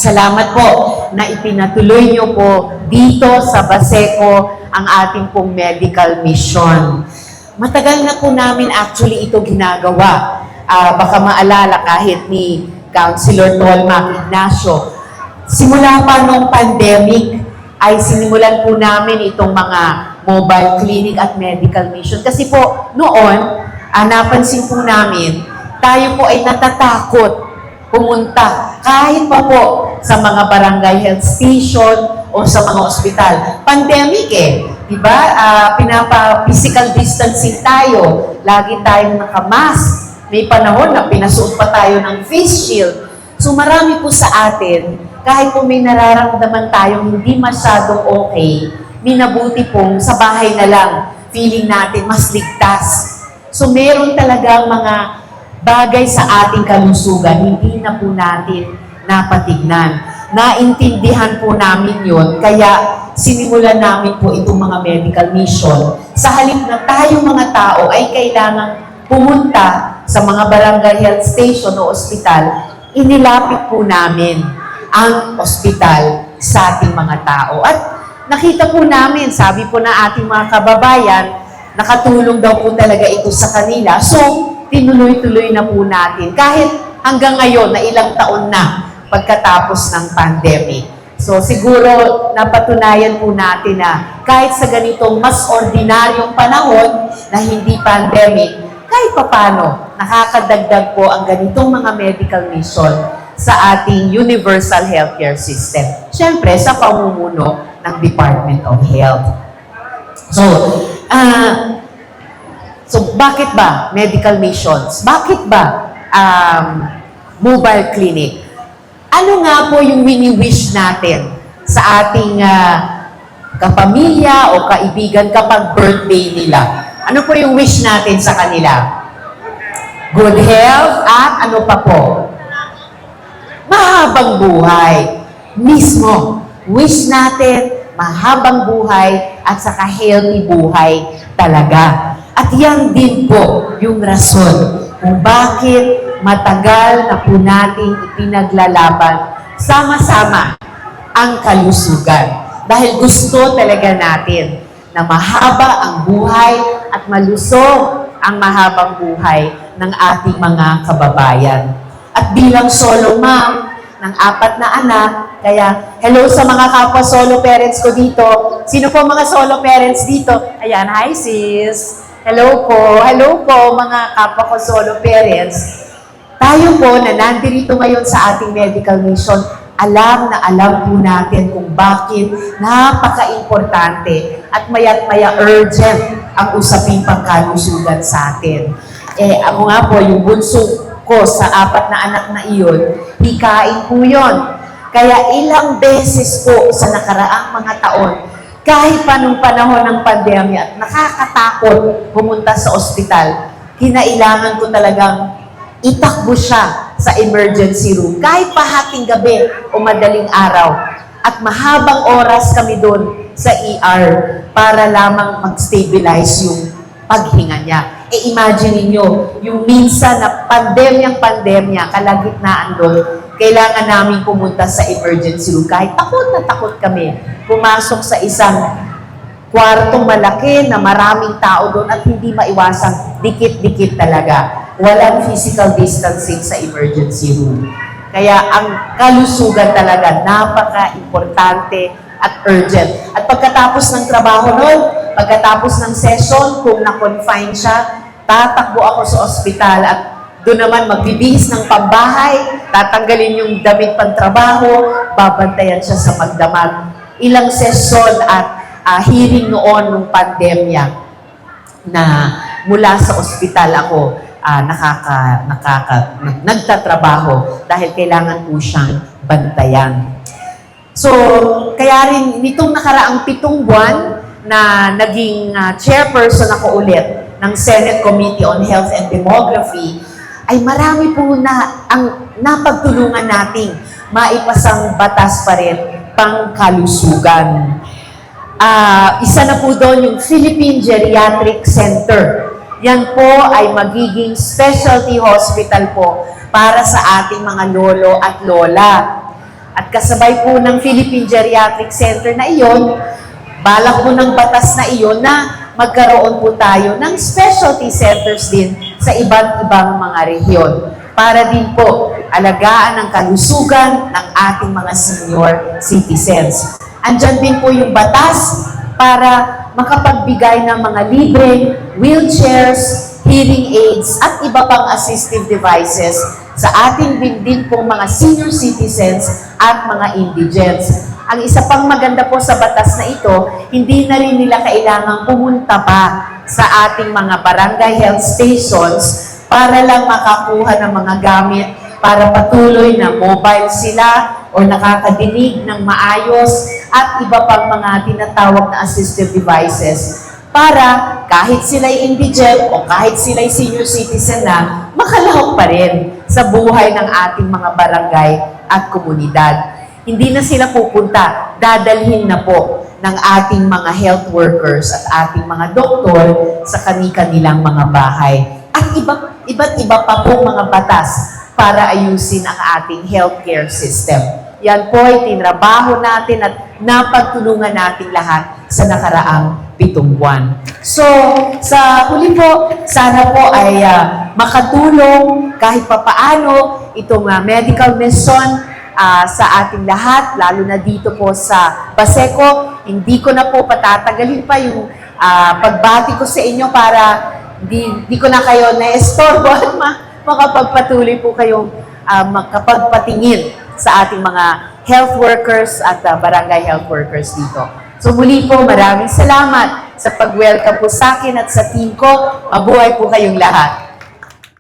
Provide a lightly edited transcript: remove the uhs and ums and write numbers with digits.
Salamat po na ipinatuloy niyo po dito sa Baseco ang ating pong medical mission. Matagal na po namin actually ito ginagawa. Baka maalala kahit ni Councilor Tolmac Ignacio. Simula pa nung pandemic ay sinimulan po namin itong mga mobile clinic at medical mission. Kasi po noon, napansin po namin, tayo po ay natatakot pumunta kahit pa po sa mga barangay health station o sa mga ospital. Pandemic diba? Pinapa-physical distancing tayo. Lagi tayong nakamask. May panahon na pinasuot pa tayo ng face shield. So marami po sa atin, kahit po may nararamdaman tayong hindi masyadong okay, minabuti pong sa bahay na lang, feeling natin mas ligtas. So meron talagang mga bagay sa ating kalusugan, hindi na po natin napatignan. Naintindihan po namin yon, kaya sinimulan namin po itong mga medical mission. Sa halip na tayong mga tao ay kailangan pumunta sa mga barangay health station o ospital, inilapit po namin ang ospital sa ating mga tao. At nakita po namin, sabi po na ating mga kababayan, nakatulong daw po talaga ito sa kanila. So, tinuloy-tuloy na po natin. Kahit hanggang ngayon na ilang taon na pagkatapos ng pandemic. So, siguro napatunayan po natin na kahit sa ganitong mas ordinaryong panahon na hindi pandemic, kahit papano, nakakadagdag po ang ganitong mga medical mission sa ating universal healthcare system. Siyempre, sa pamumuno ng Department of Health. So, bakit ba medical missions? Bakit ba mobile clinic? Ano nga po yung wini-wish natin sa ating kapamilya o kaibigan kapag birthday nila? Ano po yung wish natin sa kanila? Good health at ano pa po? Mahabang buhay. Mismo, wish natin mahabang buhay at saka healthy buhay talaga. At yan din po yung rason kung bakit matagal na po nating ipinaglalaban sama-sama ang kalusugan. Dahil gusto talaga natin na mahaba ang buhay at malusog ang mahabang buhay ng ating mga kababayan. At bilang solo mom ng 4 na anak, kaya hello sa mga kapwa solo parents ko dito. Sino po mga solo parents dito? Ayan, hi sis! Hello po mga kapwa ko solo parents. Tayo po na nandito ngayon sa ating medical mission, alam na alam po natin kung bakit napaka-importante at maya't-maya urgent ang usaping pangkalusugan sa atin. Ako nga po, yung bunso ko sa 4 na anak na iyon, hikain po yun. Kaya ilang beses po sa nakaraang mga taon, kahit pa nung panahon ng pandemya at nakakatakot pumunta sa ospital, kinailangan ko talagang itakbo siya sa emergency room. Kahit pa hating gabi o madaling araw. At mahabang oras kami doon sa ER para lamang mag-stabilize yung paghinga niya. Imagine niyo yung minsan na pandemya, kalagitnaan doon, kailangan namin pumunta sa emergency room. Kahit takot na takot kami, pumasok sa isang kwartong malaki na maraming tao doon at hindi maiwasang dikit-dikit talaga. Walang physical distancing sa emergency room. Kaya ang kalusugan talaga napaka-importante at urgent. At pagkatapos ng trabaho noon, pagkatapos ng session, kung na-confine siya, tatakbo ako sa ospital at doon naman magbibihis ng pambahay, tatanggalin yung damit pang-trabaho, babantayan siya sa magdamag. Ilang sesyon at hearing noon nung pandemya na mula sa ospital ako nagtatrabaho dahil kailangan po siyang bantayan. So, kaya rin nitong nakaraang 7 buwan na naging chairperson ako ulit ng Senate Committee on Health and Demography, ay marami po na ang napagtulungan nating maipasang batas pa rin pangkalusugan. Isa na po doon yung Philippine Geriatric Center. Yan po ay magiging specialty hospital po para sa ating mga lolo at lola. At kasabay po ng Philippine Geriatric Center na iyon, balak po ng batas na iyon na magkaroon po tayo ng specialty centers din sa iba't ibang mga rehiyon para din po alagaan ang kalusugan ng ating mga senior citizens. Andyan din po yung batas para makapagbigay ng mga libreng wheelchairs, hearing aids, at iba pang assistive devices sa ating din pong mga senior citizens at mga indigents. Ang isa pang maganda po sa batas na ito, hindi na rin nila kailangang pumunta pa sa ating mga barangay health stations para lang makakuha ng mga gamit para patuloy na mobile sila o nakakadinig ng maayos at iba pang mga tinatawag na assistive devices para kahit sila'y indigent o kahit sila'y senior citizen na, makalahok pa rin sa buhay ng ating mga barangay at komunidad. Hindi na sila pupunta, dadalhin na po ng ating mga health workers at ating mga doktor sa kani-kanilang mga bahay. At iba't iba pa po mga batas para ayusin ang ating healthcare system. Yan po ay tinrabaho natin at napagtulungan natin lahat sa nakaraang 7 buwan. So, sa huli po, sana po ay makatulong kahit papaano itong medical mission sa ating lahat, lalo na dito po sa Baseco. Hindi ko na po patatagalin pa yung pagbati ko sa inyo para di ko na kayo na-estorbo at makapagpatuloy po kayong makapagpatingin sa ating mga health workers at barangay health workers dito. So muli po, maraming salamat sa pag-welcome po sa akin at sa team ko. Mabuhay po kayong lahat.